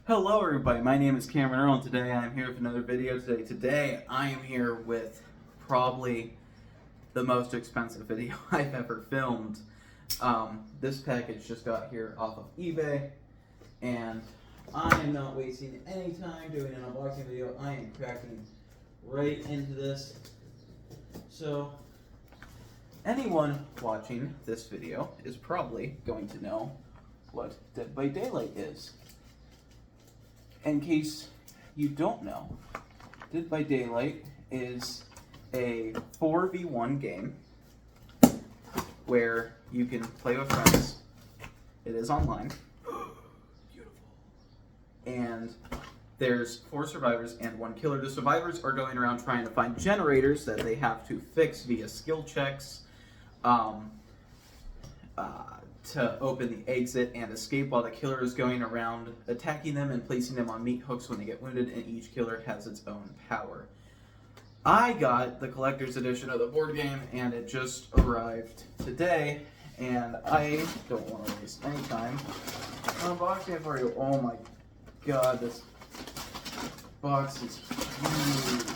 Hello everybody, my name is Cameron Earl and today I am here with another video. Today I am here with probably the most expensive video I've ever filmed. This package just got here off of eBay and I am not wasting any time doing an unboxing video. I am cracking right into this. So anyone watching this video is probably going to know what Dead by Daylight is. In case you don't know, Dead by Daylight is a 4v1 game where you can play with friends. It is online. Beautiful. And there's 4 survivors and 1 killer. The survivors are going around trying to find generators that they have to fix via skill checks to open the exit and escape, while the killer is going around attacking them and placing them on meat hooks when they get wounded, and each killer has its own power. I got the collector's edition of the board game and it just arrived today, and I don't want to waste any time unboxing it for you. Oh my god, this box is huge.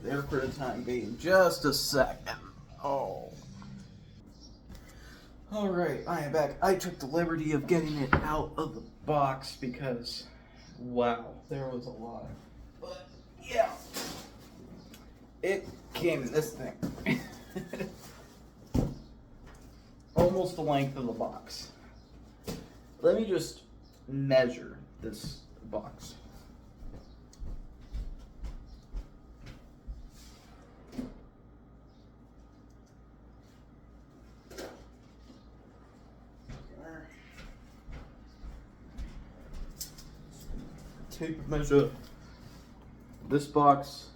There for the time being. Just a second. Oh. Alright, I am back. I took the liberty of getting it out of the box because, wow, there was a lot. But, yeah. It came in this thing. Almost the length of the box. Let me just measure this box. Tape measure. This box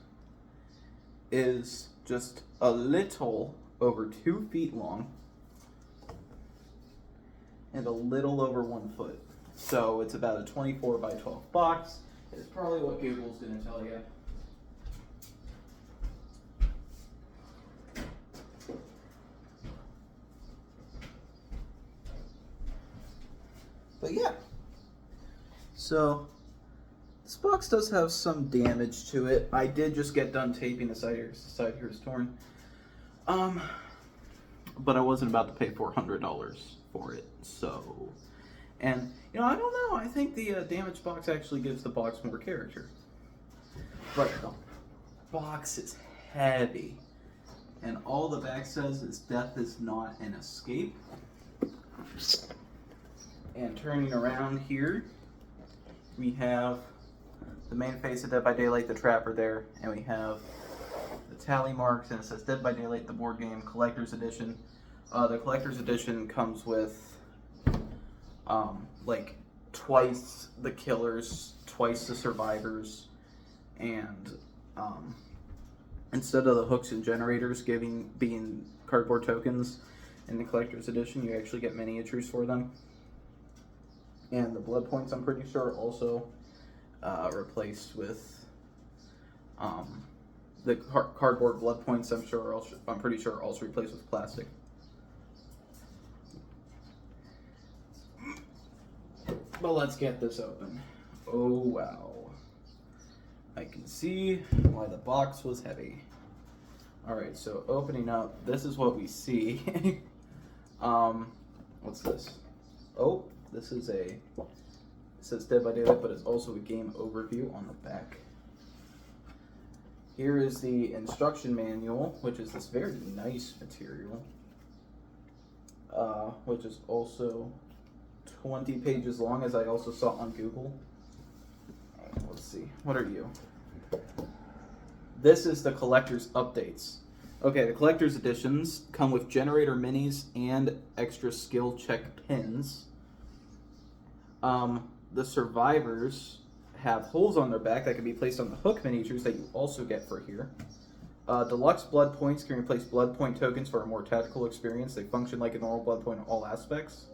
is just a little over 2 feet long and a little over 1 foot. So it's about a 24 by 12 box. It's probably what Google's going to tell you. But yeah. So this box does have some damage to it. I did just get done taping the side here. The side here is torn. But I wasn't about to pay $400 for it. So, and you know, I don't know. I think the damaged box actually gives the box more character. But the box is heavy, and all the back says is death is not an escape. And turning around here, we have the main face of Dead by Daylight, the Trapper there, and we have the tally marks, and it says Dead by Daylight, the board game, Collector's Edition. The Collector's Edition comes with, like, twice the killers, twice the survivors, and, instead of the hooks and generators being cardboard tokens in the Collector's Edition, you actually get miniatures for them. And the blood points, I'm pretty sure, also replaced with the cardboard blood points. I'm pretty sure are also replaced with plastic. But let's get this open. Oh wow! I can see why the box was heavy. All right, so opening up, this is what we see. What's this? Oh. This is it says Dead by Daylight, but it's also a game overview on the back. Here is the instruction manual, which is this very nice material, which is also 20 pages long, as I also saw on Google. Let's see, what are you? This is the collector's updates. Okay, the collector's editions come with generator minis and extra skill check pins. The survivors have holes on their back that can be placed on the hook miniatures that you also get for here. Deluxe blood points can replace blood point tokens for a more tactical experience. They function like a normal blood point in all aspects.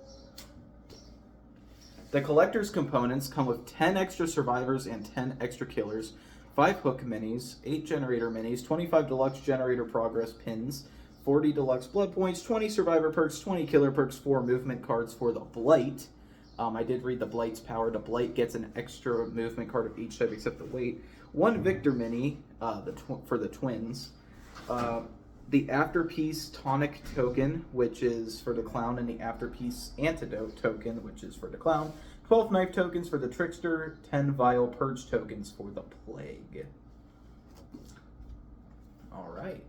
The collector's components come with 10 extra survivors and 10 extra killers, 5 hook minis, 8 generator minis, 25 deluxe generator progress pins, 40 deluxe blood points, 20 survivor perks, 20 killer perks, 4 movement cards for the Blight. I did read the Blight's power. The Blight gets an extra movement card of each type except the weight. 1 Victor Mini for the twins. The Afterpeace Tonic token, which is for the Clown, and the Afterpeace Antidote token, which is for the Clown. 12 Knife tokens for the Trickster, 10 Vial Purge tokens for the Plague. All right.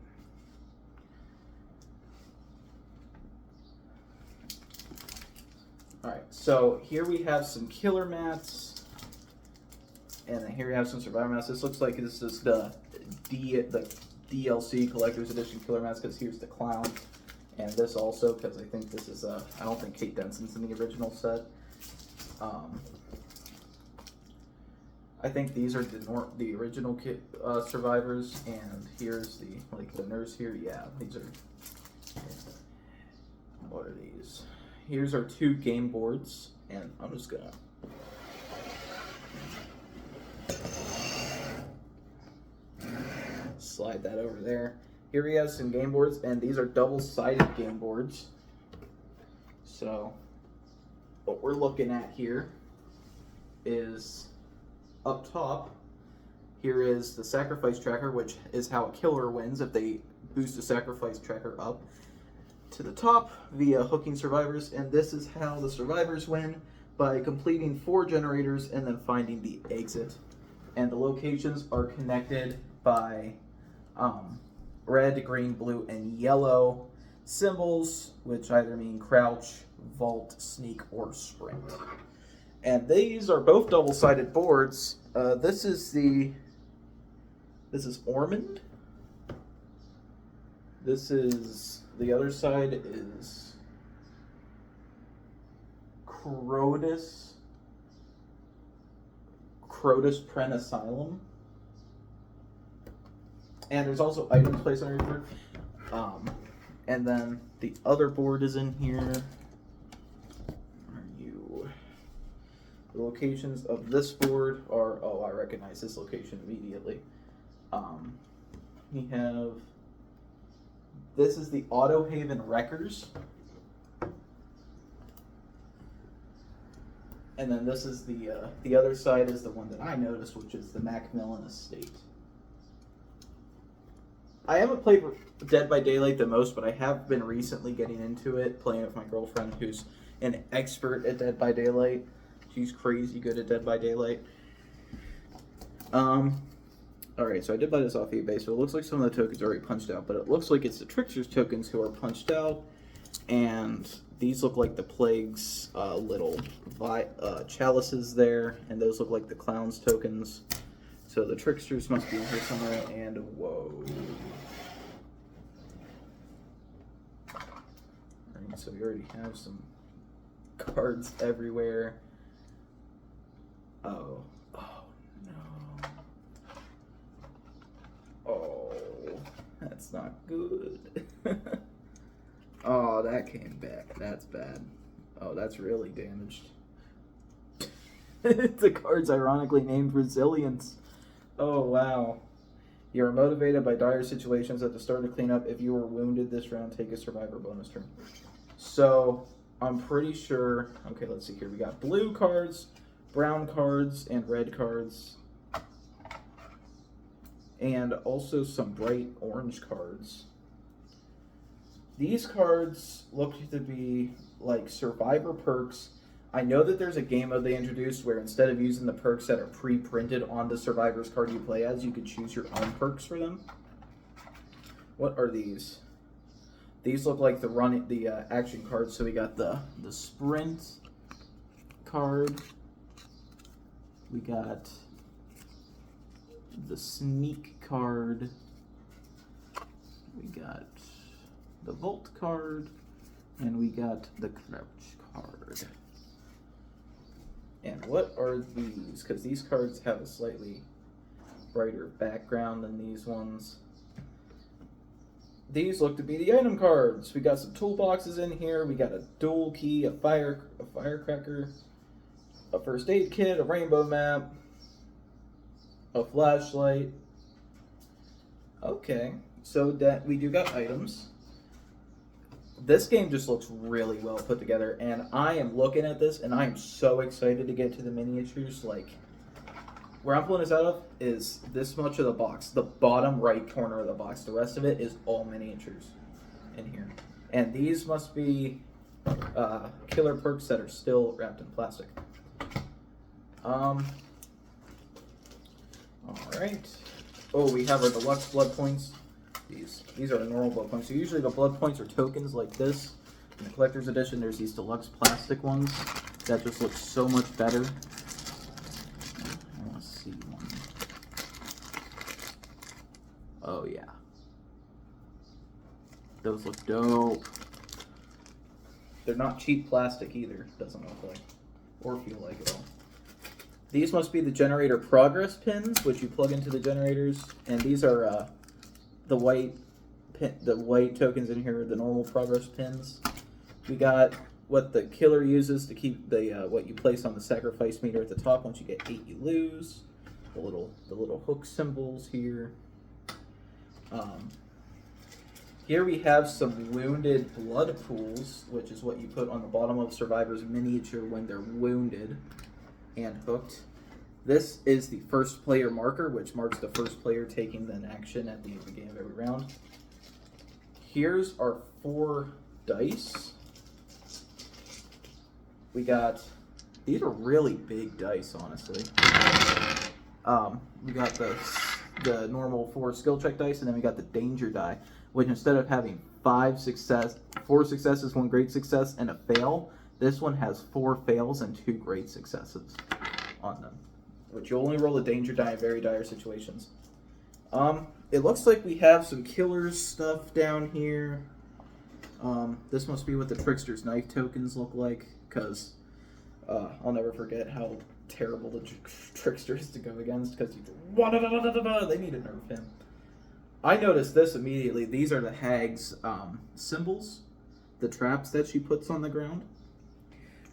All right, so here we have some killer mats, and then here we have some survivor mats. This looks like this is the DLC Collector's Edition killer mats, because here's the Clown, and this also, because I think this is I don't think Kate Denson's in the original set. I think these are the original survivors, and here's the nurse here. Yeah, these are. What are these? Here's our 2 game boards, and I'm just gonna. Slide that over there. Here we have some game boards, and these are double-sided game boards. So, what we're looking at here is up top. Here is the sacrifice tracker, which is how a killer wins if they boost the sacrifice tracker up to the top via hooking survivors, and this is how the survivors win, by completing 4 generators and then finding the exit. And the locations are connected by red, green, blue, and yellow symbols, which either mean crouch, vault, sneak, or sprint. And these are both double-sided boards. This is Ormond. This is, the other side is Crotus Pren Asylum. And there's also items placed on your board. And then the other board is in here. Where are you? The locations of this board are, oh, I recognize this location immediately. We have, this is the Autohaven Wreckers. And then this is the other side is the one that I noticed, which is the Macmillan Estate. I haven't played Dead by Daylight the most, but I have been recently getting into it, playing with my girlfriend, who's an expert at Dead by Daylight. She's crazy good at Dead by Daylight. Alright, so I did buy this off eBay, so it looks like some of the tokens are already punched out, but it looks like it's the Trickster's tokens who are punched out, and these look like the Plague's little chalices there, and those look like the Clown's tokens. So the Tricksters must be in here somewhere, and whoa. Alright, so we already have some cards everywhere. Oh. Oh, no. Oh, that's not good. Oh, that came back. That's bad. Oh, that's really damaged. The card's ironically named Resilience. Oh, wow. You are motivated by dire situations at the start of cleanup. If you were wounded this round, take a survivor bonus turn. So, I'm pretty sure... Okay, let's see here. We got blue cards, brown cards, and red cards. And also some bright orange cards. These cards look to be like survivor perks. I know that there's a game mode they introduced where instead of using the perks that are pre-printed on the survivor's card you play as, you could choose your own perks for them. What are these? These look like the action cards. So we got the sprint card. We got the sneak card. We got the vault card, and we got the crouch card. And what are these? Because these cards have a slightly brighter background than these ones. These look to be the item cards. We got some toolboxes in here. We got a dual key, a firecracker, a first aid kit, a rainbow map, a flashlight. Okay, so that we do got items. This game just looks really well put together, and I am looking at this, and I am so excited to get to the miniatures. Like, where I'm pulling this out of is this much of the box, the bottom right corner of the box. The rest of it is all miniatures in here. And these must be killer perks that are still wrapped in plastic. All right. Oh, we have our deluxe blood points. These are the normal blood points. So usually the blood points are tokens like this. In the collector's edition, there's these deluxe plastic ones that just look so much better. I want to see one. Oh yeah, those look dope. They're not cheap plastic either. Doesn't look like or feel like at all. These must be the generator progress pins, which you plug into the generators, and these are the white tokens in here, the normal progress pins. We got what the killer uses to keep the what you place on the sacrifice meter at the top. Once you get 8, you lose. The little hook symbols here. Here we have some wounded blood pools, which is what you put on the bottom of Survivor's miniature when they're wounded and hooked. This is the first player marker, which marks the first player taking an action at the beginning of every round. Here's our 4 dice. We got, these are really big dice, honestly. We got the normal 4 skill check dice, and then we got the danger die, which instead of having 4 successes, 1 great success, and a fail, this one has 4 fails and 2 great successes on them, which you only roll a danger die in very dire situations. It looks like we have some killers stuff down here. This must be what the Trickster's Knife tokens look like, because I'll never forget how terrible the Trickster is to go against, because they need to nerf him. I noticed this immediately. These are the Hag's symbols, the traps that she puts on the ground.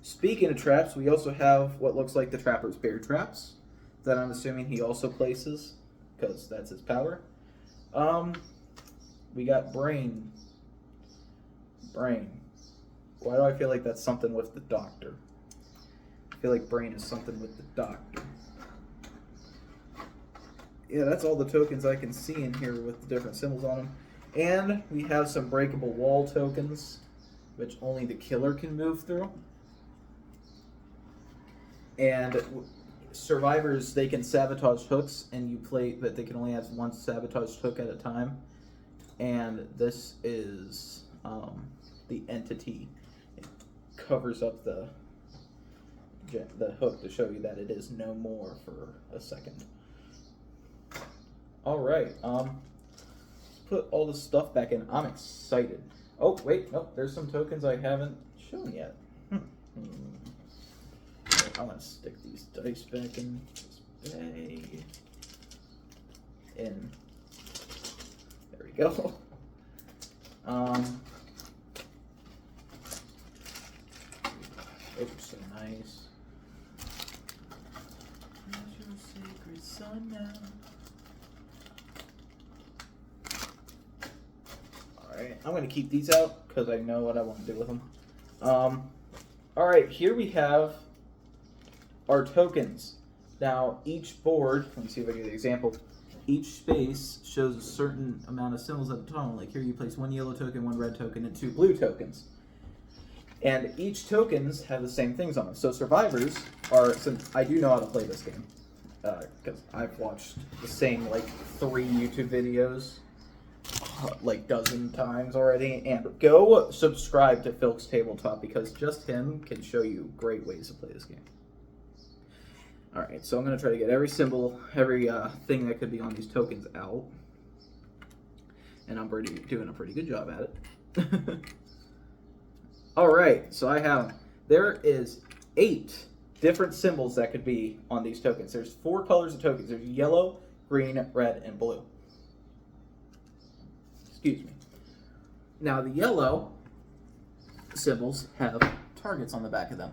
Speaking of traps, we also have what looks like the Trapper's Bear traps that I'm assuming he also places, because that's his power. We got Brain. Brain. Why do I feel like that's something with the Doctor? I feel like Brain is something with the Doctor. Yeah, that's all the tokens I can see in here with the different symbols on them. And we have some breakable wall tokens, which only the killer can move through. And survivors, they can sabotage hooks, and you play, but they can only have 1 sabotaged hook at a time. And this is the entity. It covers up the hook to show you that it is no more for a second. All right, put all this stuff back in. I'm excited. Oh wait, no, there's some tokens I haven't shown yet. I'm gonna stick these dice back in this bag. In. There we go. Oops, so nice. Where's your sacred son now? Alright, I'm going to keep these out because I know what I want to do with them. Alright, here we have our tokens. Now, each board, let me see if I can get an example. Each space shows a certain amount of symbols at the top. Like here you place 1 yellow token, 1 red token, and 2 blue tokens. And each tokens have the same things on them. So survivors are, since I do know how to play this game, because I've watched the same like 3 YouTube videos like dozen times already, and go subscribe to Filk's Tabletop because just him can show you great ways to play this game. Alright, so I'm going to try to get every symbol, every thing that could be on these tokens out. And I'm doing a pretty good job at it. Alright, so I have, there is 8 different symbols that could be on these tokens. There's 4 colors of tokens. There's yellow, green, red, and blue. Excuse me. Now the yellow symbols have targets on the back of them.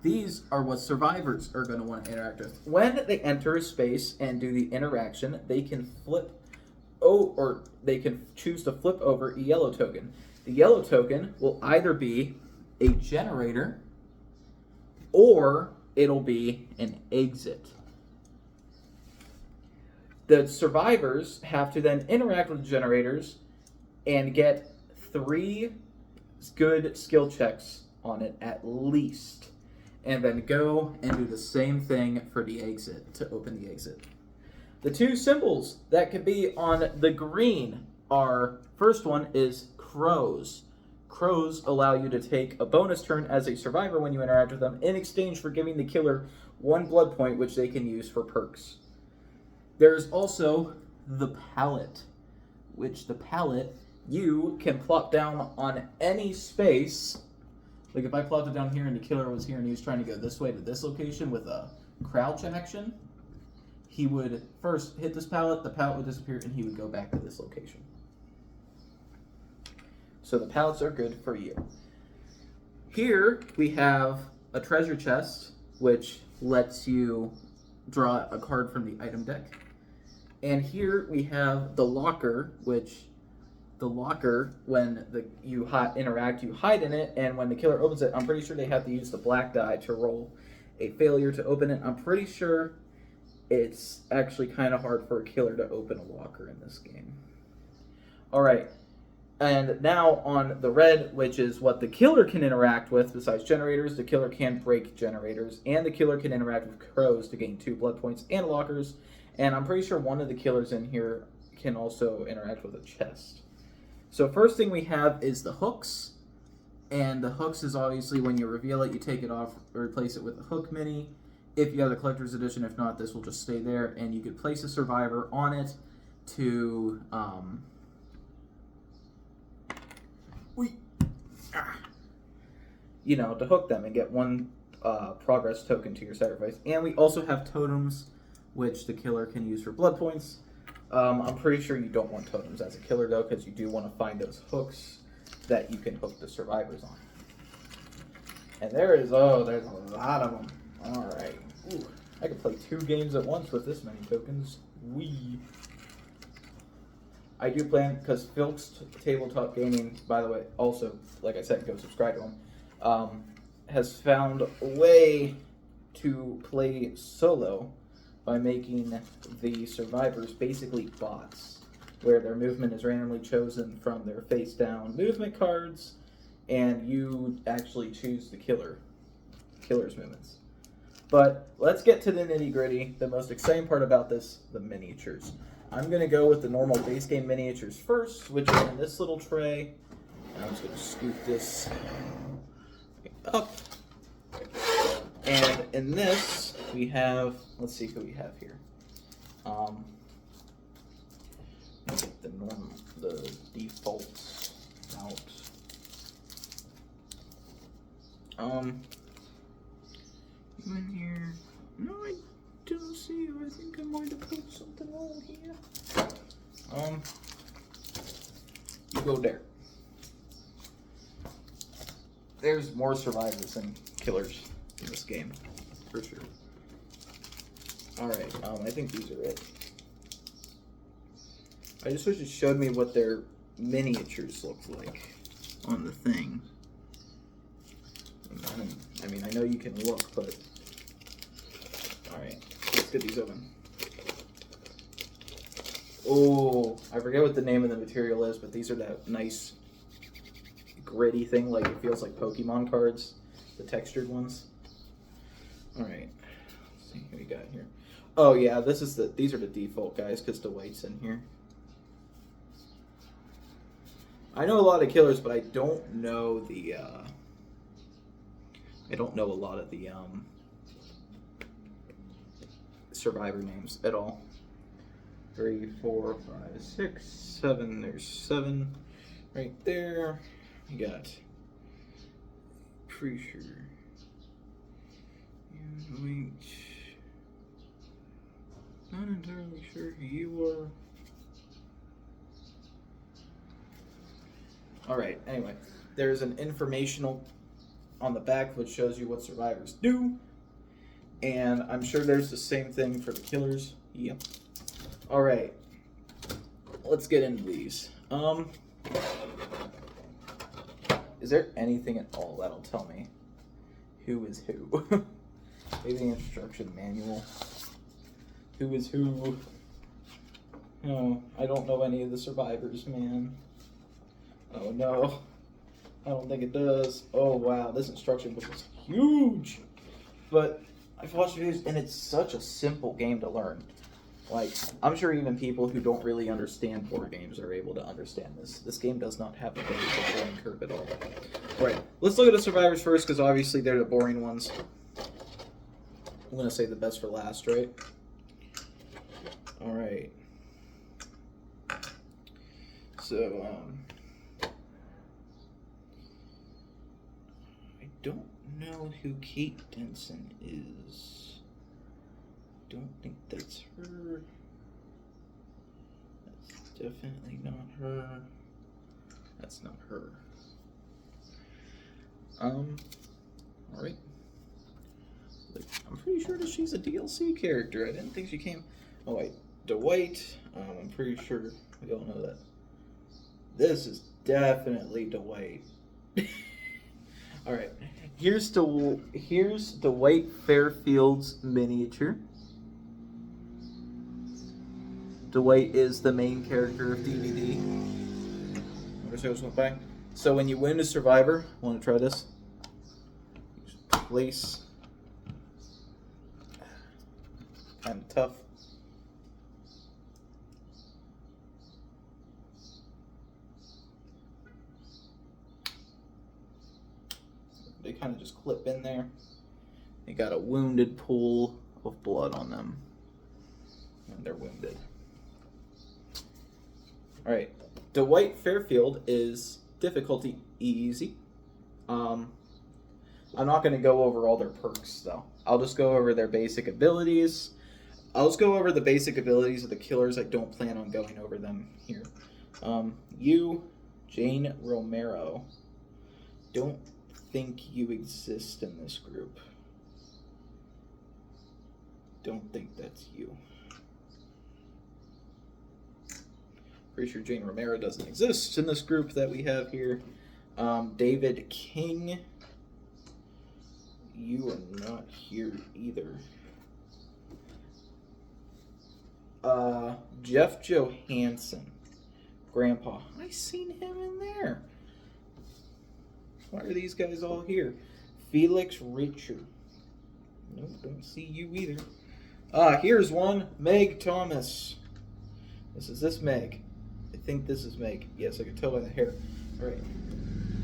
These are what survivors are going to want to interact with. When they enter a space and do the interaction, they can flip they can choose to flip over a yellow token. The yellow token will either be a generator or it'll be an exit. The survivors have to then interact with the generators and get 3 good skill checks on it at least, and then go and do the same thing for the exit to open the exit. The 2 symbols that could be on the green are, first one is crows. Crows allow you to take a bonus turn as a survivor when you interact with them in exchange for giving the killer 1 blood point, which they can use for perks. There's also the pallet, which the pallet you can plop down on any space. Like if I plopped it down here and the killer was here and he was trying to go this way to this location with a crouch action, he would first hit this pallet, the pallet would disappear, and he would go back to this location. So the pallets are good for you. Here we have a treasure chest, which lets you draw a card from the item deck. And here we have the locker, which the locker, when you interact, you hide in it, and when the killer opens it, I'm pretty sure they have to use the black die to roll a failure to open it. I'm pretty sure it's actually kind of hard for a killer to open a locker in this game. All right. And now on the red, which is what the killer can interact with besides generators, the killer can break generators, and the killer can interact with crows to gain 2 blood points and lockers. And I'm pretty sure one of the killers in here can also interact with a chest. So first thing we have is the hooks. And the hooks is obviously when you reveal it, you take it off or replace it with a hook mini. If you have the collector's edition, if not, this will just stay there. And you could place a survivor on it to to hook them and get 1 progress token to your sacrifice. And we also have totems, which the killer can use for blood points. I'm pretty sure you don't want totems as a killer, though, because you do want to find those hooks that you can hook the survivors on. And there's a lot of them. All right. Ooh, I could play 2 games at once with this many tokens. I do plan, because Filk's Tabletop Gaming, by the way, also, like I said, go subscribe to him, has found a way to play solo by making the survivors basically bots, where their movement is randomly chosen from their face-down movement cards, and you actually choose the killer's movements. But let's get to the nitty-gritty, the most exciting part about this, the miniatures. I'm going to go with the normal base game miniatures first, which are in this little tray. And I'm just going to scoop this up. And in this, we have, let's see who we have here. Let me get the defaults out. You in here? No, I don't see you. I think I might have put something wrong here. You go there. There's more survivors than killers in this game, for sure. Alright, I think these are it. I just wish it showed me what their miniatures look like on the thing. I mean, I know you can look, but... Alright, let's get these open. Oh, I forget what the name of the material is, but these are that nice gritty thing, like it feels like Pokemon cards, the textured ones. Alright, let's see what we got here. Oh yeah, these are the default guys, because the white's in here. I know a lot of killers, but I don't know the, I don't know a lot of the, survivor names at all. 3, 4, 5, 6, 7. There's 7 right there. You got pretty sure. Wait. Not entirely sure who you are. Alright, anyway. There's an informational on the back which shows you what survivors do. And I'm sure there's the same thing for the killers. Yep. Alright. let's get into these. Is there anything at all that'll tell me who is who? Maybe the instruction manual. Who is who? No, I don't know any of the survivors, man. Oh no. I don't think it does. Oh wow, this instruction book is huge. But I've watched videos and it's such a simple game to learn. Like, I'm sure even people who don't really understand board games are able to understand this. This game does not have a very big learning curve at all. Alright, let's look at the survivors first, because obviously they're the boring ones. I'm going to say the best for last, right? Alright. So, I don't know who Kate Denson is. Don't think that's her. That's definitely not her. That's not her. Alright. Like, I'm pretty sure that she's a DLC character. I didn't think she came. Oh wait, Dwight. I'm pretty sure we all know that. This is definitely Dwight. Alright. Here's Dwight Fairfield's miniature. Dwight is the main character of DVD. So when you win a survivor, want to try this? Place. Kind of tough. They kind of just clip in there. They got a wounded pool of blood on them. And they're wounded. Alright, Dwight Fairfield is difficulty easy. I'm not going to go over all their perks, though. I'll just go over their basic abilities. I'll just go over the basic abilities of the killers. I don't plan on going over them here. Jane Romero. Don't think you exist in this group. Don't think that's you. Pretty sure Jane Romero doesn't exist in this group that we have here. David King. You are not here either. Jeff Johansson. Grandpa. I seen him in there. Why are these guys all here? Felix Richer. Nope, don't see you either. Here's one. Meg Thomas. Is this Meg? I think this is Meg. Yes, I can tell by the hair. Alright.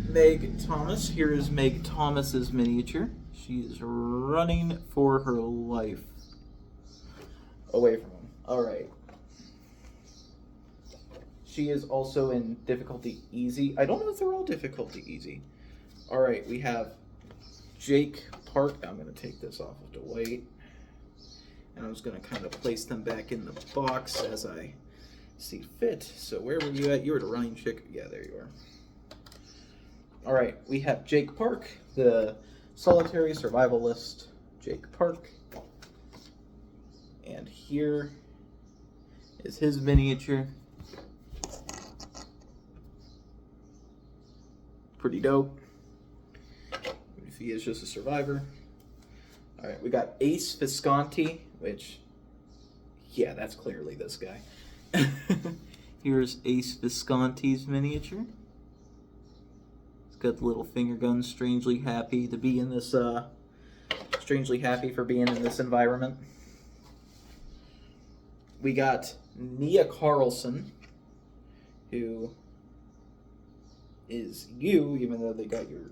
Meg Thomas. Here is Meg Thomas's miniature. She is running for her life. Away from him. Alright. She is also in difficulty easy. I don't know if they're all difficulty easy. Alright, we have Jake Park. I'm going to take this off of Dwight. And I'm just going to kind of place them back in the box as I see fit. So where were you at? You were the running chick. Yeah, there you are. Alright, we have Jake Park, the solitary survivalist Jake Park. And here is his miniature. Pretty dope. If he is just a survivor. Alright, we got Ace Visconti, which, yeah, that's clearly this guy. Here's Ace Visconti's miniature. He's got the little finger gun, strangely happy to be in this, strangely happy for being in this environment. We got Nia Carlson, who is you, even though they got your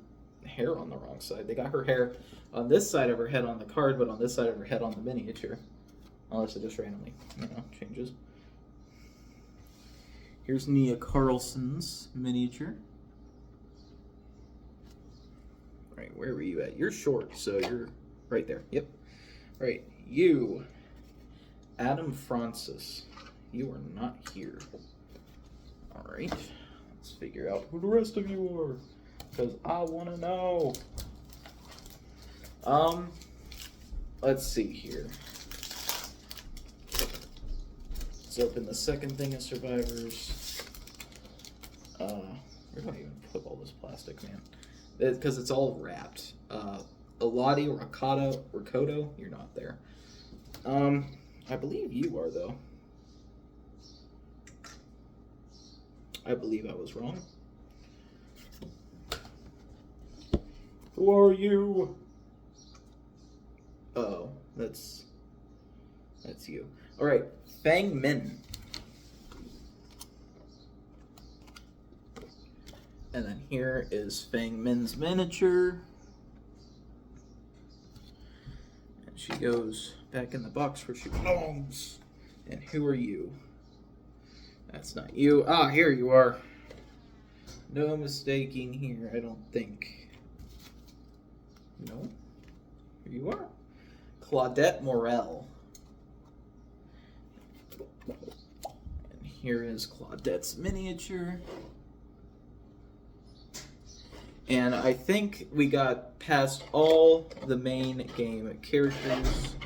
hair on the wrong side. They got her hair on this side of her head on the card, but on this side of her head on the miniature. Unless it just randomly, changes. Here's Nia Carlson's miniature. Right, where were you at? You're short, so you're right there. Yep. Right, you, Adam Francis. You are not here. All right. Let's figure out who the rest of you are, because I want to know. Let's see here. Let's open the second thing of survivors. Where do I even put all this plastic, man? Because it's all wrapped. Elodie, Rakoto, you're not there. I believe you are, though. I believe I was wrong. Who are you? Oh, that's you. All right, Fang Min. And then here is Fang Min's miniature. And she goes back in the box where she belongs. And who are you? That's not you. Ah, here you are. No mistaking here, I don't think. No. Here you are. Claudette Morel. And here is Claudette's miniature. And I think we got past all the main game characters.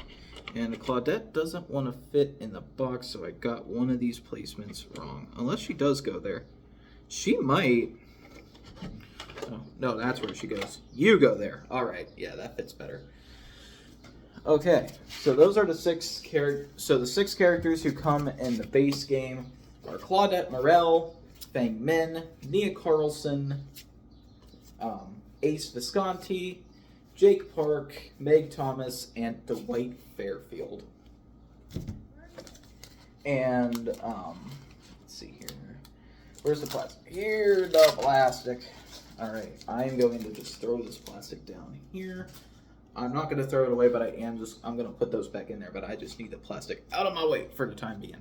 And Claudette doesn't want to fit in the box, so I got one of these placements wrong. Unless she does go there. She might. Oh, no, that's where she goes. You go there. All right. Yeah, that fits better. Okay, so those are the six characters who come in the base game are Claudette Morel, Fang Min, Nia Carlson, Ace Visconti, Jake Park, Meg Thomas, and Dwight Fairfield. And let's see here. Where's the plastic? Here, the plastic. All right, I'm going to just throw this plastic down here. I'm not going to throw it away, but I'm going to put those back in there, but I just need the plastic out of my way for the time being.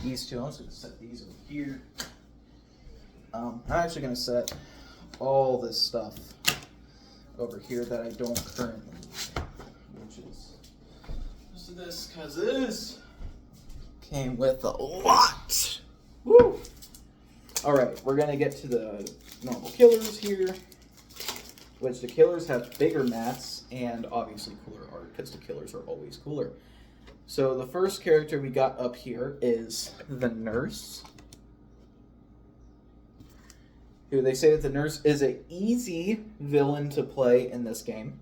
These two, I'm just going to set these over here. I'm actually going to set all this stuff over here that I don't currently need, which is just this, because this came with a lot. Woo! All right, we're going to get to the normal killers here. Which the killers have bigger mats and obviously cooler art because the killers are always cooler. So the first character we got up here is the nurse. Who they say that the nurse is an easy villain to play in this game.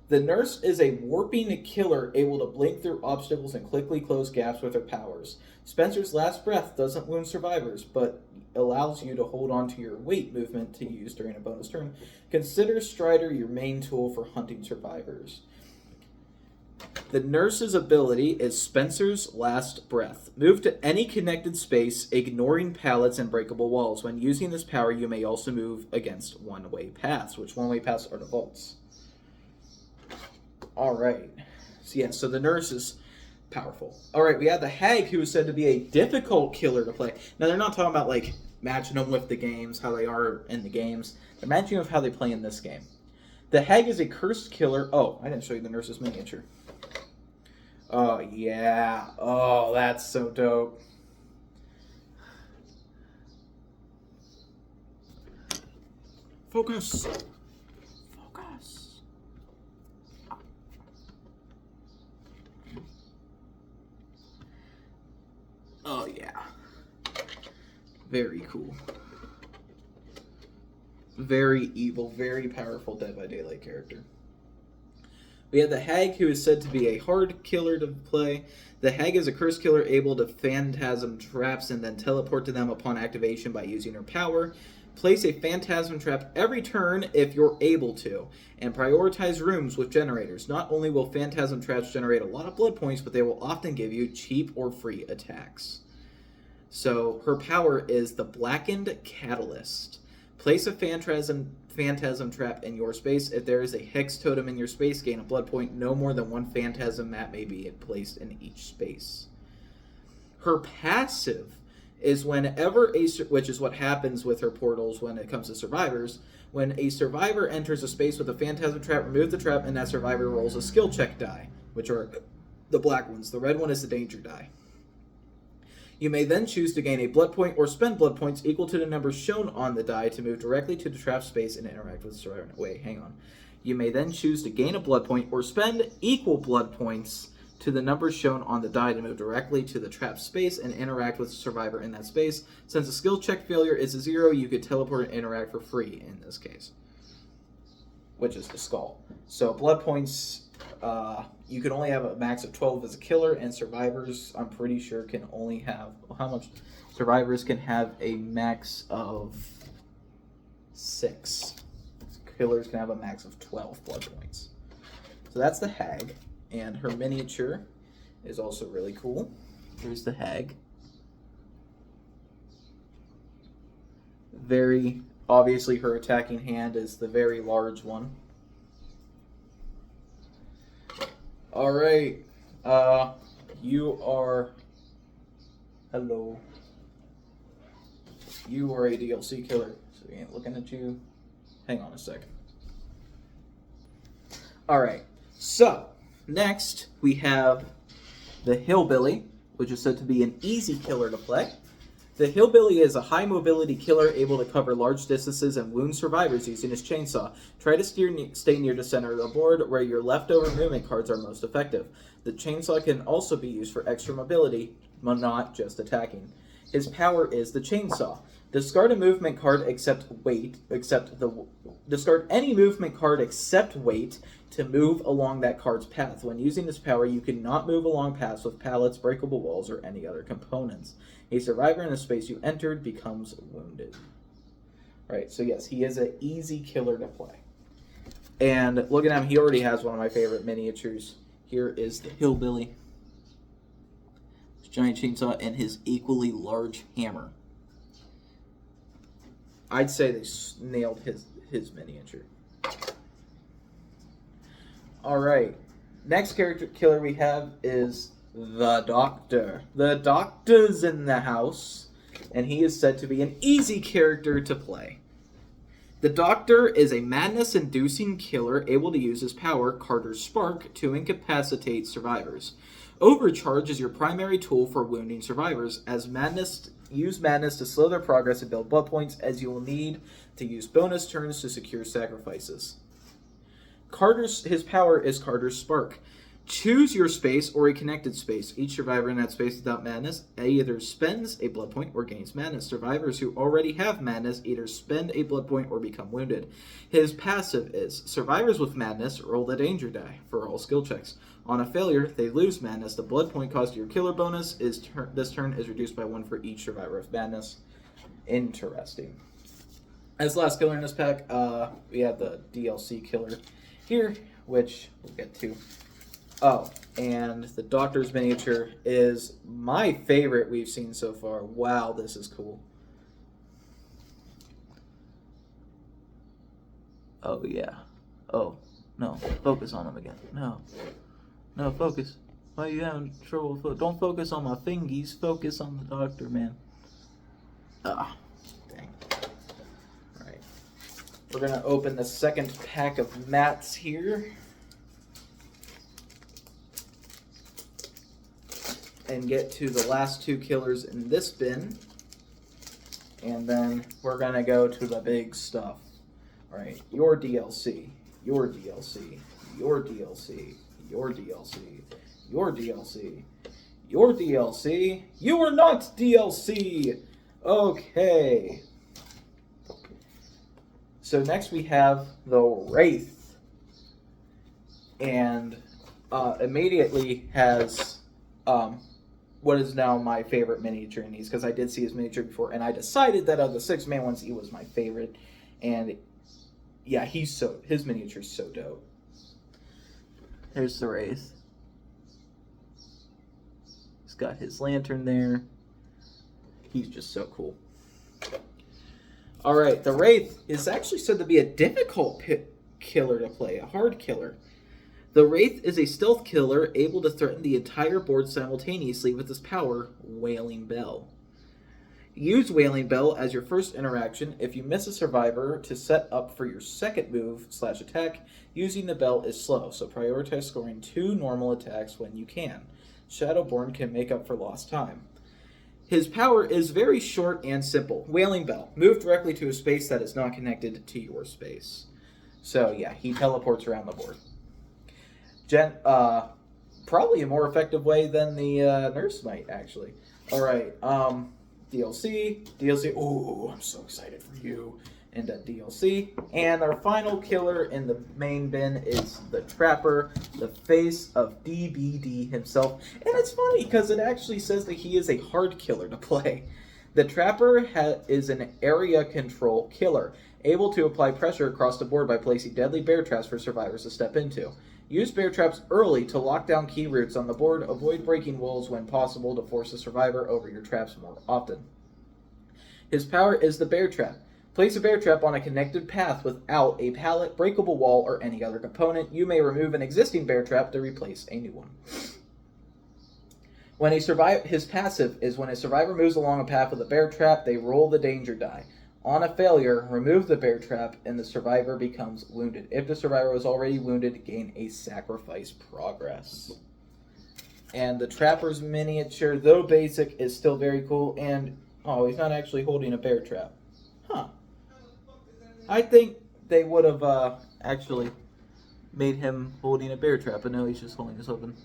The nurse is a warping killer able to blink through obstacles and quickly close gaps with her powers. Spencer's last breath doesn't wound survivors, but allows you to hold on to your weight movement to use during a bonus turn. Consider Strider your main tool for hunting survivors. The nurse's ability is Spencer's last breath. Move to any connected space, ignoring pallets and breakable walls. When using this power, you may also move against one-way paths, which one-way paths are the vaults. Alright. So the nurse is powerful. Alright, we have the hag, who is said to be a difficult killer to play. Now, they're not talking about, like, matching them with the games, how they are in the games. They're matching them with how they play in this game. The hag is a cursed killer. Oh, I didn't show you the nurse's miniature. Oh, yeah. Oh, that's so dope. Focus. Focus. Oh, yeah. Very cool. Very evil, very powerful Dead by Daylight character. We have the hag, who is said to be a hard killer to play. The hag is a cursed killer able to phantasm traps and then teleport to them upon activation by using her power. Place a phantasm trap every turn if you're able to, and prioritize rooms with generators. Not only will phantasm traps generate a lot of blood points, but they will often give you cheap or free attacks. So her power is the Blackened Catalyst. Place a phantasm trap in your space. If there is a hex totem in your space, gain a blood point. No more than one phantasm mat may be placed in each space. Her passive is whenever which is what happens with her portals when it comes to survivors. When a survivor enters a space with a phantasm trap, remove the trap, and that survivor rolls a skill check die, which are the black ones. The red one is the danger die. You may then choose to gain a blood point or spend blood points equal to the numbers shown on the die to move directly to the trap space and interact with the survivor. Wait, hang on. You may then choose to gain a blood point or spend equal blood points to the numbers shown on the die to move directly to the trapped space and interact with the survivor in that space. Since a skill check failure is a 0, you could teleport and interact for free in this case, which is the skull. So blood points, you can only have a max of 12 as a killer, and survivors, I'm pretty sure, can only have, how much? Survivors can have a max of 6. Killers can have a max of 12 blood points. So that's the hag. And her miniature is also really cool. Here's the hag. Very obviously, her attacking hand is the very large one. All right, you are. Hello. You are a DLC killer, so we ain't looking at you. Hang on a second. All right, so. Next, we have the Hillbilly, which is said to be an easy killer to play. The Hillbilly is a high-mobility killer able to cover large distances and wound survivors using his chainsaw. Try to stay near the center of the board, where your leftover movement cards are most effective. The chainsaw can also be used for extra mobility, but not just attacking. His power is the chainsaw. Discard a movement card discard any movement card except weight to move along that card's path. When using this power, you cannot move along paths with pallets, breakable walls, or any other components. A survivor in the space you entered becomes wounded. Right, so yes, he is an easy killer to play. And look at him, he already has one of my favorite miniatures. Here is the Hillbilly. His giant chainsaw and his equally large hammer. I'd say they nailed his miniature. Alright, next character killer we have is the Doctor. The Doctor's in the house, and he is said to be an easy character to play. The Doctor is a madness-inducing killer able to use his power, Carter's Spark, to incapacitate survivors. Overcharge is your primary tool for wounding survivors, as use madness to slow their progress and build blood points, as you will need to use bonus turns to secure sacrifices. His power is Carter's Spark. Choose your space or a connected space. Each survivor in that space without madness either spends a blood point or gains madness. Survivors who already have madness either spend a blood point or become wounded. His passive is survivors with madness roll the danger die for all skill checks. On a failure, they lose madness. The blood point cost of your killer bonus this turn is reduced by 1 for each survivor of madness. Interesting. As last killer in this pack, we have the DLC killer here, which we'll get to. Oh, and the Doctor's miniature is my favorite we've seen so far. Wow, this is cool. Oh, yeah. Oh, no. Focus on him again. No. No, focus. Why are you having trouble? Don't focus on my fingies. Focus on the Doctor, man. Ah, dang. Alright. We're going to open the second pack of mats here. And get to the last 2 killers in this bin. And then we're going to go to the big stuff. Alright, your DLC, your DLC, your DLC, your DLC, your DLC, your DLC. You are not DLC! Okay. So next we have the Wraith. And immediately has what is now my favorite miniature in these, because I did see his miniature before, and I decided that of the 6-man ones, he was my favorite. And yeah, his miniature's so dope. There's the Wraith. He's got his lantern there. He's just so cool. Alright, the Wraith is actually said to be a difficult killer to play, a hard killer. The Wraith is a stealth killer able to threaten the entire board simultaneously with his power, Wailing Bell. Use Wailing Bell as your first interaction. If you miss a survivor to set up for your second move/attack, using the bell is slow, so prioritize scoring 2 normal attacks when you can. Shadowborn can make up for lost time. His power is very short and simple. Wailing Bell. Move directly to a space that is not connected to your space. So yeah, he teleports around the board. probably a more effective way than the nurse might, actually. All right, DLC. Oh, I'm so excited for you. And a DLC. And our final killer in the main bin is the Trapper, the face of DBD himself. And it's funny because it actually says that he is a hard killer to play. The Trapper is an area control killer, able to apply pressure across the board by placing deadly bear traps for survivors to step into. Use bear traps early to lock down key routes on the board. Avoid breaking walls when possible to force a survivor over your traps more often. His power is the bear trap. Place a bear trap on a connected path without a pallet, breakable wall, or any other component. You may remove an existing bear trap to replace a new one. When his passive is when a survivor moves along a path with a bear trap, they roll the danger die. On a failure, remove the bear trap and the survivor becomes wounded. If the survivor was already wounded, gain a sacrifice progress. And the Trapper's miniature, though basic, is still very cool. And, oh, he's not actually holding a bear trap. Huh. I think they would have actually made him holding a bear trap, but no, he's just holding this open.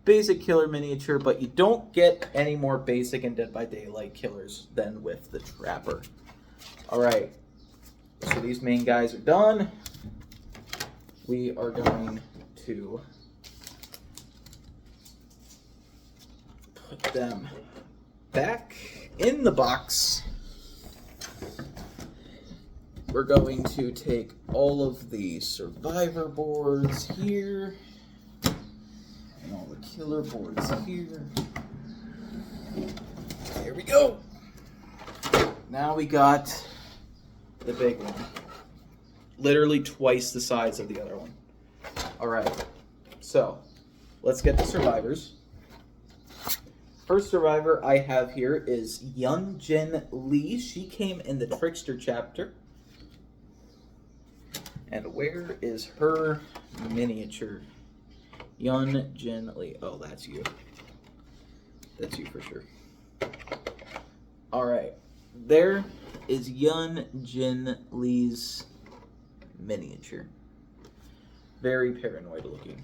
Basic killer miniature, but you don't get any more basic and Dead by Daylight killers than with the Trapper. Alright, so these main guys are done. We are going to put them back in the box. We're going to take all of the survivor boards here and all the killer boards here. Here we go. Now we got the big one. Literally twice the size of the other one. Alright, so let's get the survivors. First survivor I have here is Yunjin Lee. She came in the Trickster chapter. And where is her miniature? Yunjin Lee. Oh, that's you. That's you for sure. Alright. There is Yunjin Lee's miniature. Very paranoid looking.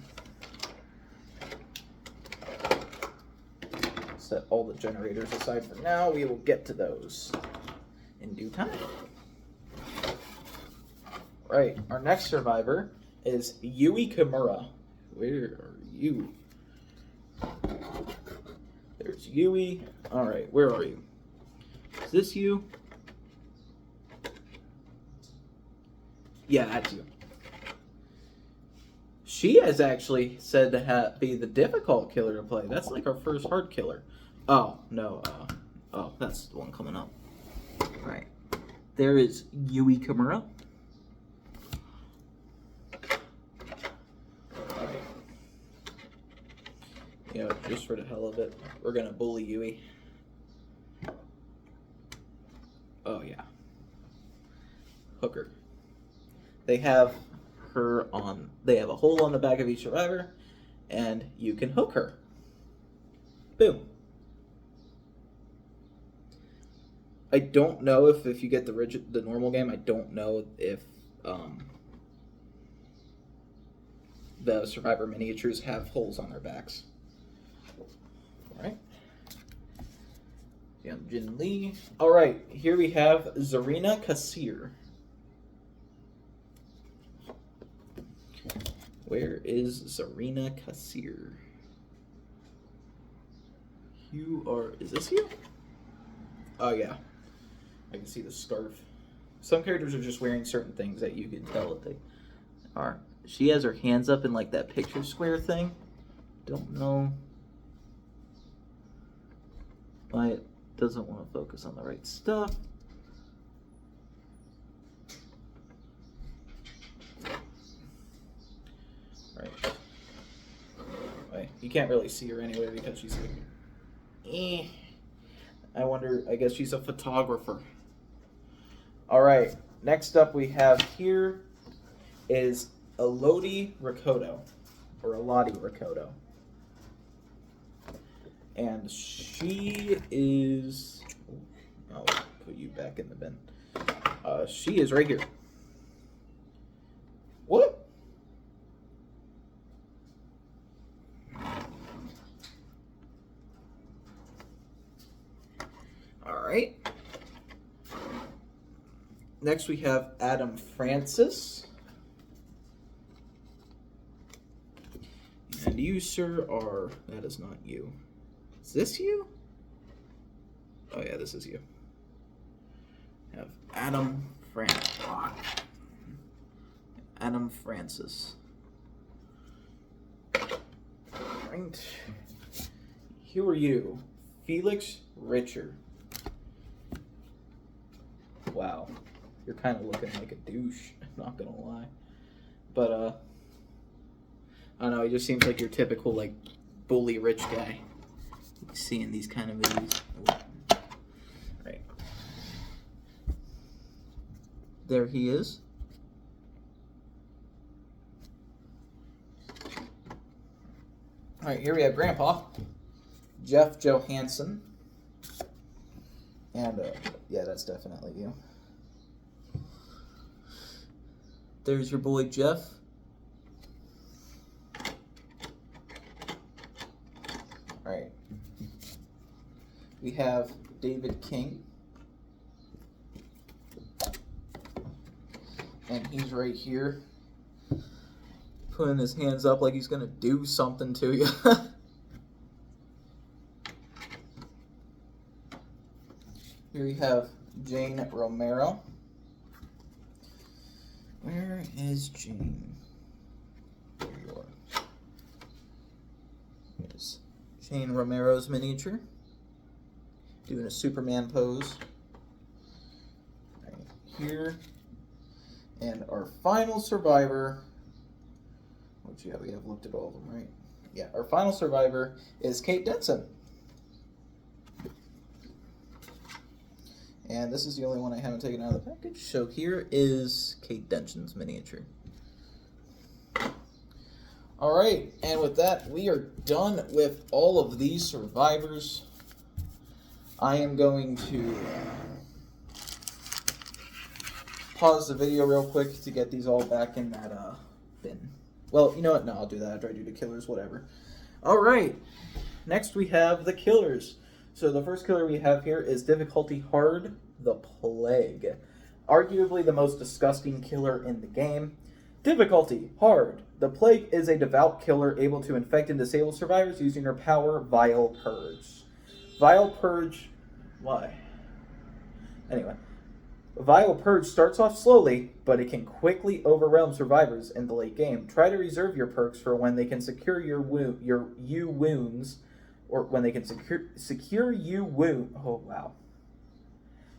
Set all the generators aside for now. We will get to those in due time. Right, our next survivor is Yui Kimura. Where are you? There's Yui. Alright, where are you? Is this you? Yeah, that's you. She has actually said to be the difficult killer to play. That's like our first hard killer. Oh, no. Oh, that's the one coming up. Right. There is Yui Kimura. You know, just for the hell of it, we're gonna bully Yui. Oh yeah. Hooker. They have her on, they have a hole on the back of each survivor, and you can hook her. Boom. I don't know if you get the normal game, I don't know if the survivor miniatures have holes on their backs. Alright. Jin Lee. Alright, here we have Zarina Kasir. Where is Zarina Kasir? Is this you? Oh yeah. I can see the scarf. Some characters are just wearing certain things that you can tell that they are. She has her hands up in like that picture square thing. Don't know why it doesn't want to focus on the right stuff. Right. Wait, you can't really see her anyway because she's like, I wonder, I guess she's a photographer. Alright, next up we have here is Elodie Rakoto, or Elodie Rakoto. And she is, I'll put you back in the bin. She is right here. What? Next we have Adam Francis. And you, sir, are... That is not you. Is this you? Oh, yeah, this is you. We have Adam Francis. Adam Francis. Right. Who are you? Felix Richard. Wow. You're kind of looking like a douche, not gonna lie. But, I don't know, he just seems like your typical, like, bully rich guy. You see in these kind of movies. Right. There he is. Alright, here we have Grandpa. Jeff Johansson. And, yeah, that's definitely you. There's your boy, Jeff. Alright. We have David King. And he's right here, putting his hands up like he's gonna do something to you. Here we have Jane Romero. Where is Jane? There you are. Here's Jane Romero's miniature. Doing a Superman pose. Right here. And our final survivor, which, yeah, we have looked at all of them, right? Yeah, our final survivor is Kate Denson. And this is the only one I haven't taken out of the package. So here is Kate Denson's miniature. All right, and with that, we are done with all of these survivors. I am going to pause the video real quick to get these all back in that bin. Well, you know what? No, I'll do that after I do the killers, whatever. All right, next we have the killers. So the first killer we have here is difficulty hard, the Plague. Arguably the most disgusting killer in the game. Difficulty hard. The Plague is a devout killer able to infect and disable survivors using her power, Vile Purge. Vile Purge... Why? Anyway. Vile Purge starts off slowly, but it can quickly overwhelm survivors in the late game. Try to reserve your perks for when they can secure your wounds, or when they can secure you wound. Oh, wow.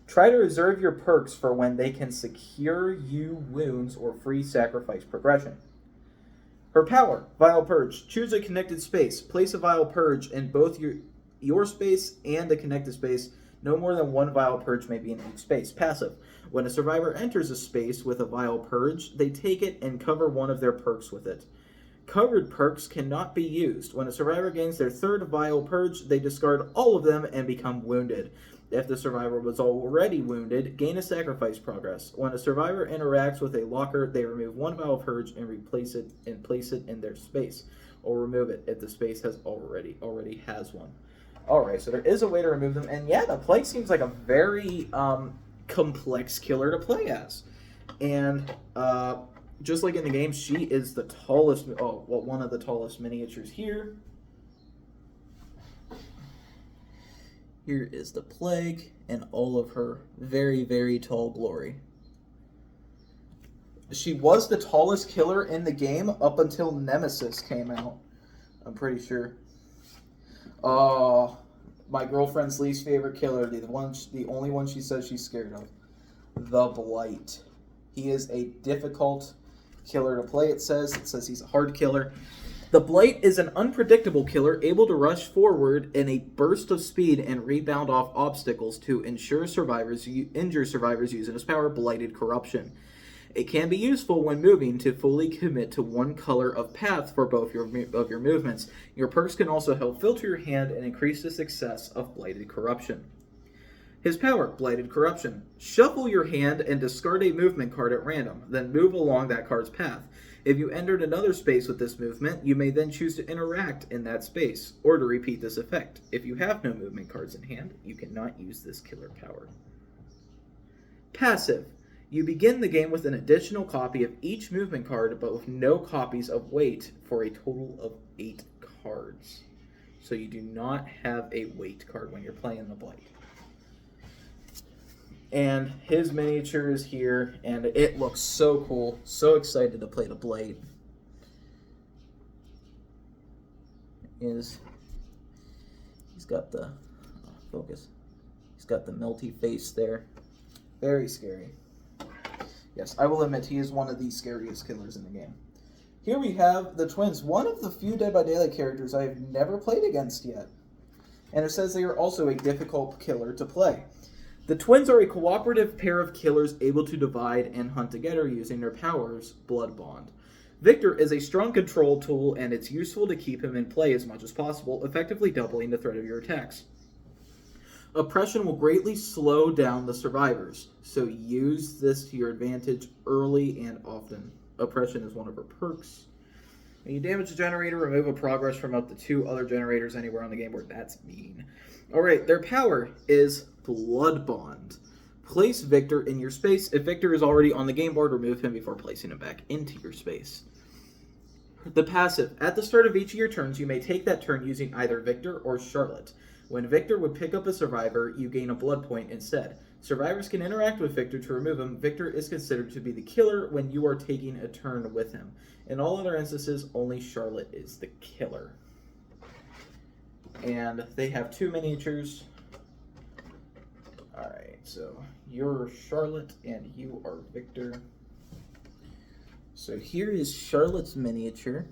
Try to reserve your perks for when they can secure you wounds or free sacrifice progression. Her power, Vile Purge. Choose a connected space. Place a Vile Purge in both your space and a connected space. No more than one Vile Purge may be in each space. Passive. When a survivor enters a space with a Vile Purge, they take it and cover one of their perks with it. Covered perks cannot be used. When a survivor gains their third Vile Purge, they discard all of them and become wounded. If the survivor was already wounded, gain a sacrifice progress. When a survivor interacts with a locker, they remove one Vile Purge and place it in their space, or remove it if the space has already has one. Alright, so there is a way to remove them, and yeah, the Plague seems like a very complex killer to play as. And just like in the game, she is the tallest, one of the tallest miniatures here. Here is the Plague in all of her very, very tall glory. She was the tallest killer in the game up until Nemesis came out, I'm pretty sure. My girlfriend's least favorite killer, the only one she says she's scared of. The Blight. He is a difficult killer to play, it says. It says he's a hard killer. The Blight is an unpredictable killer able to rush forward in a burst of speed and rebound off obstacles to injure survivors using his power, Blighted Corruption. It can be useful when moving to fully commit to one color of path for both of your movements. Your perks can also help filter your hand and increase the success of Blighted Corruption. His power, Blighted Corruption. Shuffle your hand and discard a movement card at random, then move along that card's path. If you entered another space with this movement, you may then choose to interact in that space, or to repeat this effect. If you have no movement cards in hand, you cannot use this killer power. Passive. You begin the game with an additional copy of each movement card, but with no copies of weight for a total of 8 cards. So you do not have a weight card when you're playing the Blight. And his miniature is here, and it looks so cool. So excited to play the Blight. He's got the focus. He's got the melty face there. Very scary. Yes, I will admit he is one of the scariest killers in the game. Here we have the twins, one of the few Dead by Daylight characters I have never played against yet. And it says they are also a difficult killer to play. The twins are a cooperative pair of killers able to divide and hunt together using their powers, Blood Bond. Victor is a strong control tool, and it's useful to keep him in play as much as possible, effectively doubling the threat of your attacks. Oppression will greatly slow down the survivors, so use this to your advantage early and often. Oppression is one of her perks. When you damage a generator, remove a progress from up to 2 other generators anywhere on the game board. That's mean. Alright, their power is Blood Bond. Place Victor in your space. If Victor is already on the game board, remove him before placing him back into your space. The passive. At the start of each of your turns, you may take that turn using either Victor or Charlotte. When Victor would pick up a survivor, you gain a blood point instead. Survivors can interact with Victor to remove him. Victor is considered to be the killer when you are taking a turn with him. In all other instances, only Charlotte is the killer. And they have 2 miniatures. Alright, so you're Charlotte and you are Victor. So here is Charlotte's miniature.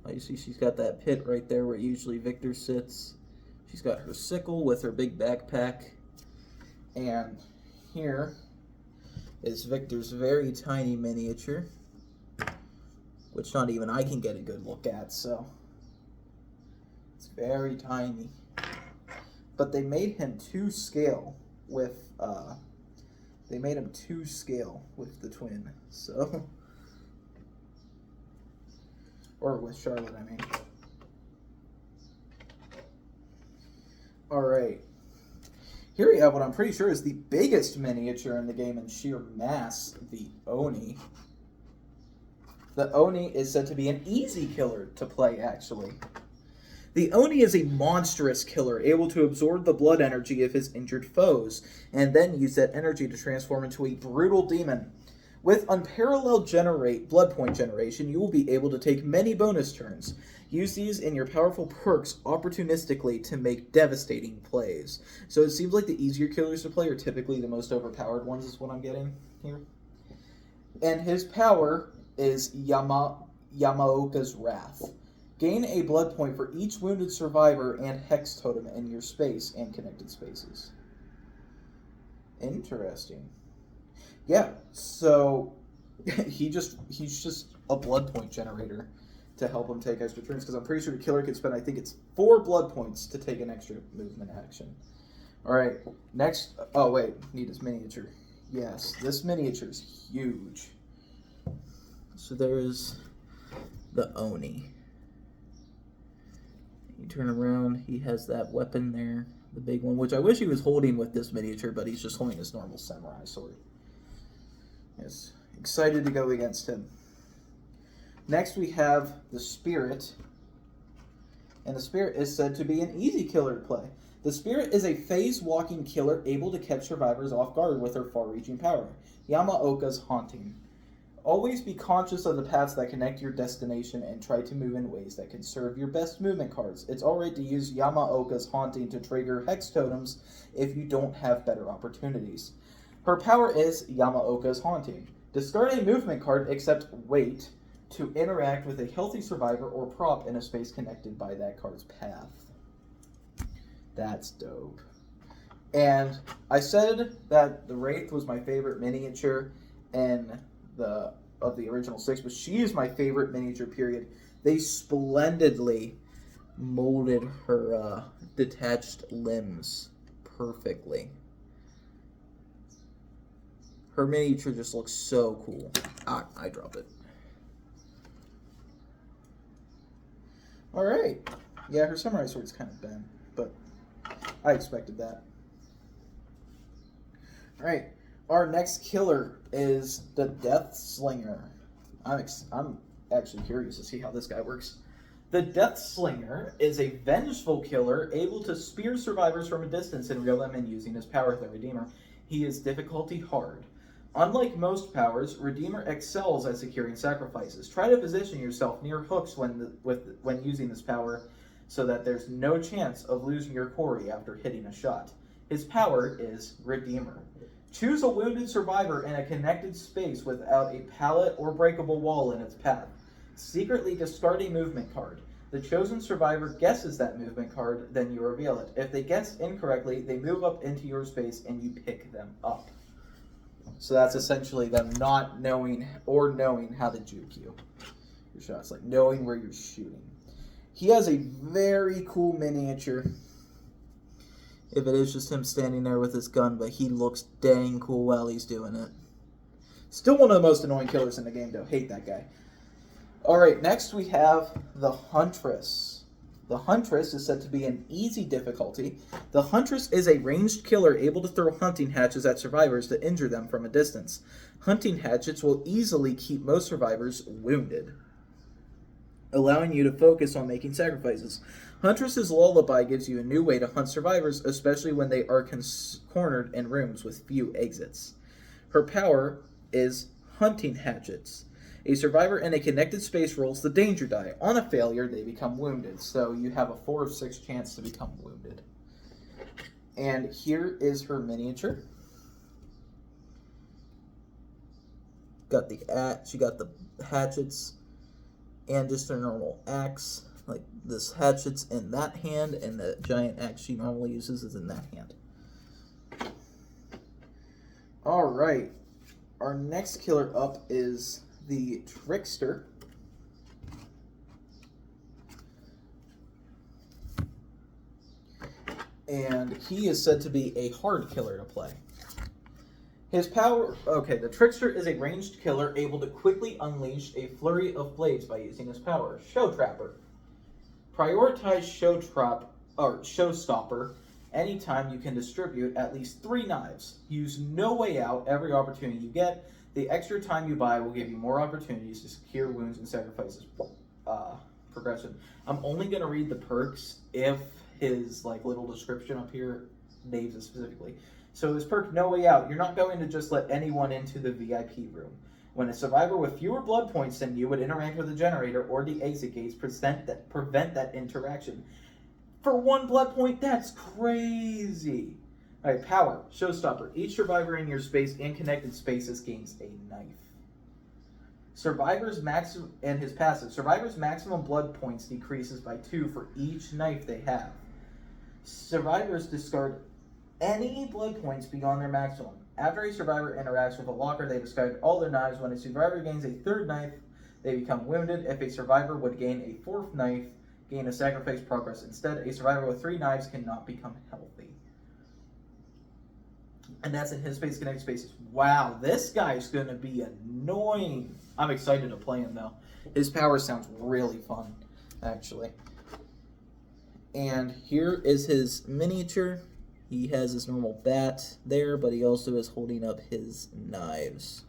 You see she's got that pit right there where usually Victor sits. She's got her sickle with her big backpack. And here is Victor's very tiny miniature, which not even I can get a good look at, so it's very tiny. But they made him to scale with the twin, so or with Charlotte, I mean. Alright. Here we have what I'm pretty sure is the biggest miniature in the game in sheer mass, the Oni. The Oni is said to be an easy killer to play, actually. The Oni is a monstrous killer, able to absorb the blood energy of his injured foes, and then use that energy to transform into a brutal demon. With unparalleled blood point generation, you will be able to take many bonus turns. Use these in your powerful perks opportunistically to make devastating plays. So it seems like the easier killers to play are typically the most overpowered ones, is what I'm getting here. And his power is Yamaoka's Wrath. Gain a blood point for each wounded survivor and hex totem in your space and connected spaces. Interesting. Yeah, so he's just a blood point generator to help him take extra turns, because I'm pretty sure the killer can spend, I think it's 4 blood points to take an extra movement action. Alright, next, oh wait, need his miniature. Yes, this miniature is huge. So there's the Oni. You turn around, he has that weapon there, the big one, which I wish he was holding with this miniature, but he's just holding his normal samurai sword. Yes, excited to go against him. Next we have the Spirit, and the Spirit is said to be an easy killer to play. The Spirit is a phase-walking killer able to catch survivors off guard with her far-reaching power. Yamaoka's Haunting. Always be conscious of the paths that connect your destination and try to move in ways that can serve your best movement cards. It's alright to use Yamaoka's Haunting to trigger hex totems if you don't have better opportunities. Her power is Yamaoka's Haunting. Discard a movement card except Wait to interact with a healthy survivor or prop in a space connected by that card's path. That's dope. And I said that the Wraith was my favorite miniature of the original 6, but she is my favorite miniature, period. They splendidly molded her detached limbs perfectly. Her miniature just looks so cool. I dropped it. Alright. Yeah, her samurai sword's kind of bent, but I expected that. Alright. Our next killer is the Death Slinger. I'm actually curious to see how this guy works. The Death Slinger is a vengeful killer able to spear survivors from a distance and reel them in using his power, the Redeemer. He is difficulty hard. Unlike most powers, Redeemer excels at securing sacrifices. Try to position yourself near hooks when using this power so that there's no chance of losing your quarry after hitting a shot. His power is Redeemer. Choose a wounded survivor in a connected space without a pallet or breakable wall in its path. Secretly discard a movement card. The chosen survivor guesses that movement card, then you reveal it. If they guess incorrectly, they move up into your space and you pick them up. So that's essentially them not knowing or knowing how to juke you. Your shots, like knowing where you're shooting. He has a very cool miniature. If it is just him standing there with his gun, but he looks dang cool while he's doing it. Still one of the most annoying killers in the game, though. Hate that guy. Alright, next we have the Huntress. The Huntress is said to be an easy difficulty. The Huntress is a ranged killer able to throw hunting hatchets at survivors to injure them from a distance. Hunting hatchets will easily keep most survivors wounded, allowing you to focus on making sacrifices. Huntress's lullaby gives you a new way to hunt survivors, especially when they are cornered in rooms with few exits. Her power is hunting hatchets. A survivor in a connected space rolls the danger die. On a failure, they become wounded. So you have a 4 of 6 chance to become wounded. And here is her miniature. She got the hatchets and just her normal axe. Like this hatchet's in that hand, and the giant axe she normally uses is in that hand. Alright. Our next killer up is the Trickster. And he is said to be a hard killer to play. His power... Okay, the Trickster is a ranged killer able to quickly unleash a flurry of blades by using his power. Showtrapper. Prioritize Showstopper anytime you can distribute at least 3 knives. Use No Way Out every opportunity you get. The extra time you buy will give you more opportunities to secure wounds and sacrifices progression. I'm only going to read the perks if his little description up here names it specifically. So this perk, No Way Out, you're not going to just let anyone into the VIP room. When a survivor with fewer blood points than you would interact with the generator or the exit gates, prevent that interaction. For 1 blood point, that's crazy. Alright, power, Showstopper. Each survivor in your space and connected spaces gains a knife. Survivor's maximum blood points decreases by 2 for each knife they have. Survivors discard any blood points beyond their maximum. After a survivor interacts with a locker, they discard all their knives. When a survivor gains a 3rd knife, they become wounded. If a survivor would gain a 4th knife, gain a sacrifice progress. Instead, a survivor with 3 knives cannot become healthy. And that's in his space, connected spaces. Wow, this guy's going to be annoying. I'm excited to play him, though. His power sounds really fun, actually. And here is his miniature. He has his normal bat there, but he also is holding up his knives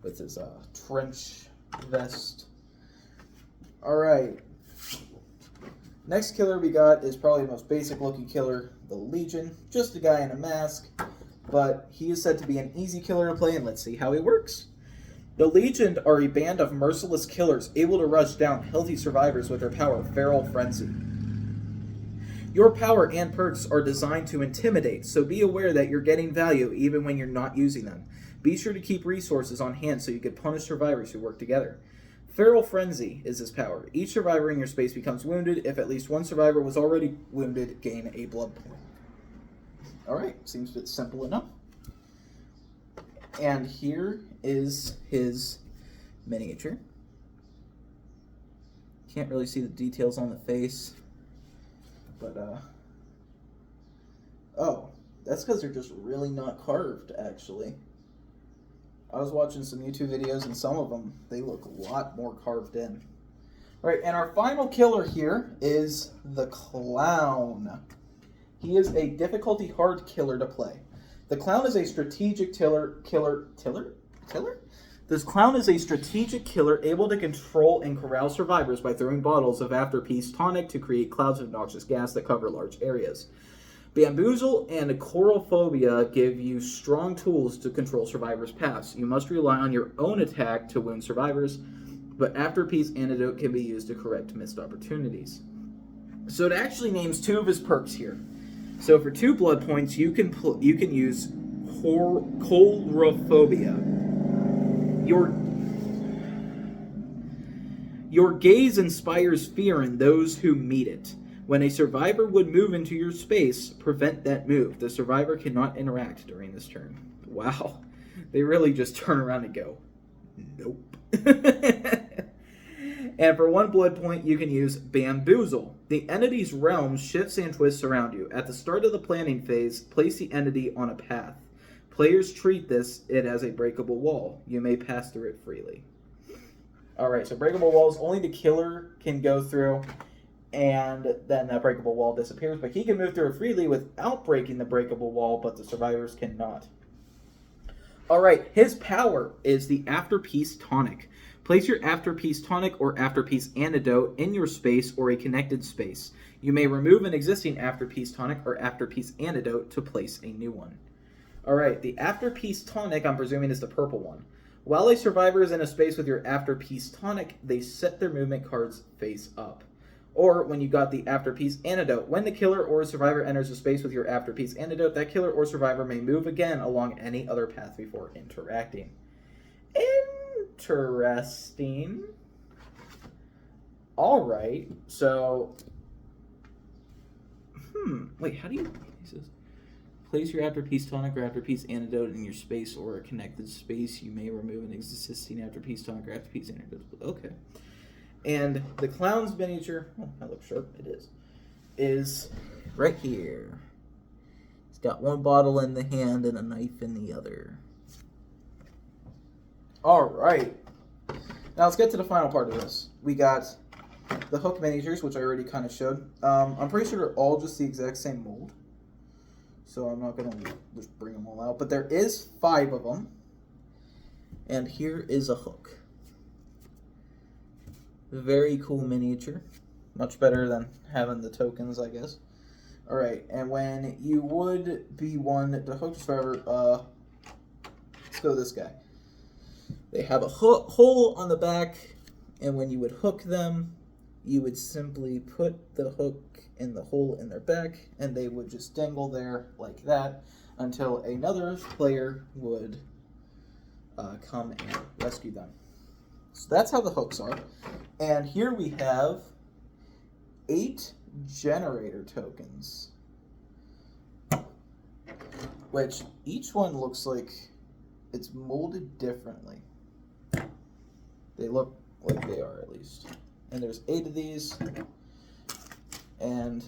with his trench vest. Alright. Next killer we got is probably the most basic looking killer, the Legion. Just a guy in a mask, but he is said to be an easy killer to play, and let's see how he works. The Legion are a band of merciless killers able to rush down healthy survivors with their power, Feral Frenzy. Your power and perks are designed to intimidate, so be aware that you're getting value even when you're not using them. Be sure to keep resources on hand so you can punish survivors who work together. Feral Frenzy is his power. Each survivor in your space becomes wounded. If at least 1 survivor was already wounded, gain a blood point. Alright, seems simple enough. And here is his miniature. Can't really see the details on the face. But, oh, that's because they're just really not carved, actually. I was watching some YouTube videos, and some of them, they look a lot more carved in. Alright, and our final killer here is the Clown. He is a difficulty hard killer to play. The clown is a strategic killer? This clown is a strategic killer able to control and corral survivors by throwing bottles of After-Peace tonic to create clouds of noxious gas that cover large areas. Bamboozle and Chorophobia give you strong tools to control survivors' paths. You must rely on your own attack to wound survivors, but After-Peace Antidote can be used to correct missed opportunities. So it actually names 2 of his perks here. So for 2 blood points, you can use Chorophobia. Your gaze inspires fear in those who meet it. When a survivor would move into your space, prevent that move. The survivor cannot interact during this turn. Wow. They really just turn around and go, nope. And for 1 blood point, you can use Bamboozle. The entity's realm shifts and twists around you. At the start of the planning phase, place the entity on a path. Players treat it as a breakable wall. You may pass through it freely. Alright, so breakable walls, only the killer can go through, and then that breakable wall disappears, but he can move through it freely without breaking the breakable wall, but the survivors cannot. Alright, his power is the After-Peace Tonic. Place your After-Peace Tonic or After-Peace Antidote in your space or a connected space. You may remove an existing After-Peace Tonic or After-Peace Antidote to place a new one. Alright, the After-Peace Tonic, I'm presuming, is the purple one. While a survivor is in a space with your After-Peace Tonic, they set their movement cards face up. Or, when you got the After-Peace Antidote, when the killer or survivor enters a space with your After-Peace Antidote, that killer or survivor may move again along any other path before interacting. Interesting. Alright, so... Wait, how do you... Place your After-Peace Tonic or After-Peace Antidote in your space or a connected space. You may remove an existing After-Peace Tonic or After-Peace Antidote. Okay. And the clown's miniature, oh, that looks sharp, it is right here. It's got 1 bottle in the hand and a knife in the other. Alright. Now let's get to the final part of this. We got the Hook miniatures, which I already kind of showed. I'm pretty sure they're all just the exact same mold, so I'm not going to just bring them all out. But there is 5 of them. And here is a Hook. Very cool miniature. Much better than having the tokens, I guess. Alright, and when you would be one to hook survivor, let's go this guy. They have a hole on the back, and when you would hook them, you would simply put the hook in the hole in their back, and they would just dangle there like that until another player would come and rescue them. So that's how the hooks are. And here we have 8 generator tokens, which each one looks like it's molded differently. They look like they are, at least. And there's 8 of these. And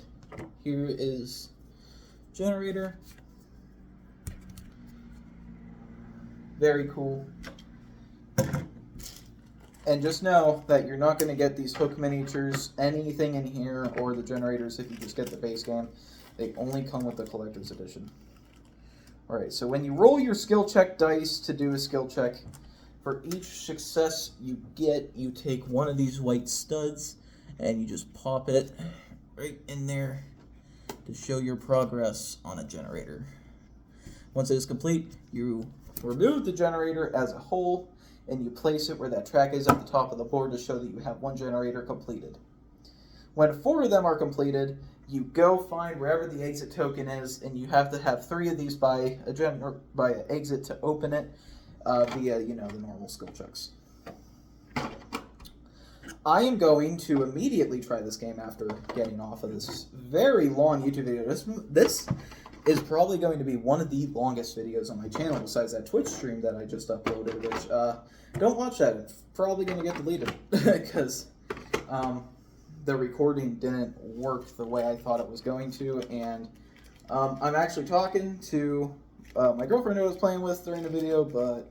here is generator. Very cool. And just know that you're not going to get these Hook miniatures, anything in here, or the generators if you just get the base game. They only come with the collector's edition. Alright, so when you roll your skill check dice to do a skill check, for each success you get, you take one of these white studs, and you just pop it right in there to show your progress on a generator. Once it is complete, you remove the generator as a whole, and you place it where that track is at the top of the board to show that you have 1 generator completed. When 4 of them are completed, you go find wherever the exit token is, and you have to have 3 of these by an exit to open it via, the normal skill checks. I am going to immediately try this game after getting off of this very long YouTube video. This is probably going to be one of the longest videos on my channel, besides that Twitch stream that I just uploaded, which, don't watch that. It's probably going to get deleted, because the recording didn't work the way I thought it was going to, and I'm actually talking to my girlfriend who I was playing with during the video, but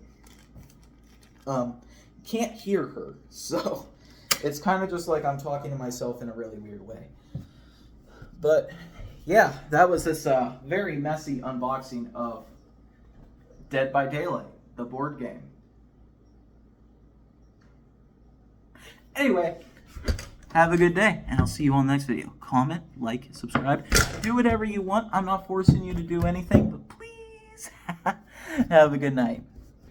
can't hear her, so it's kind of just like I'm talking to myself in a really weird way. But yeah, that was this very messy unboxing of Dead by Daylight, the board game. Anyway, have a good day, and I'll see you on the next video. Comment, like, subscribe, do whatever you want. I'm not forcing you to do anything, but please have a good night.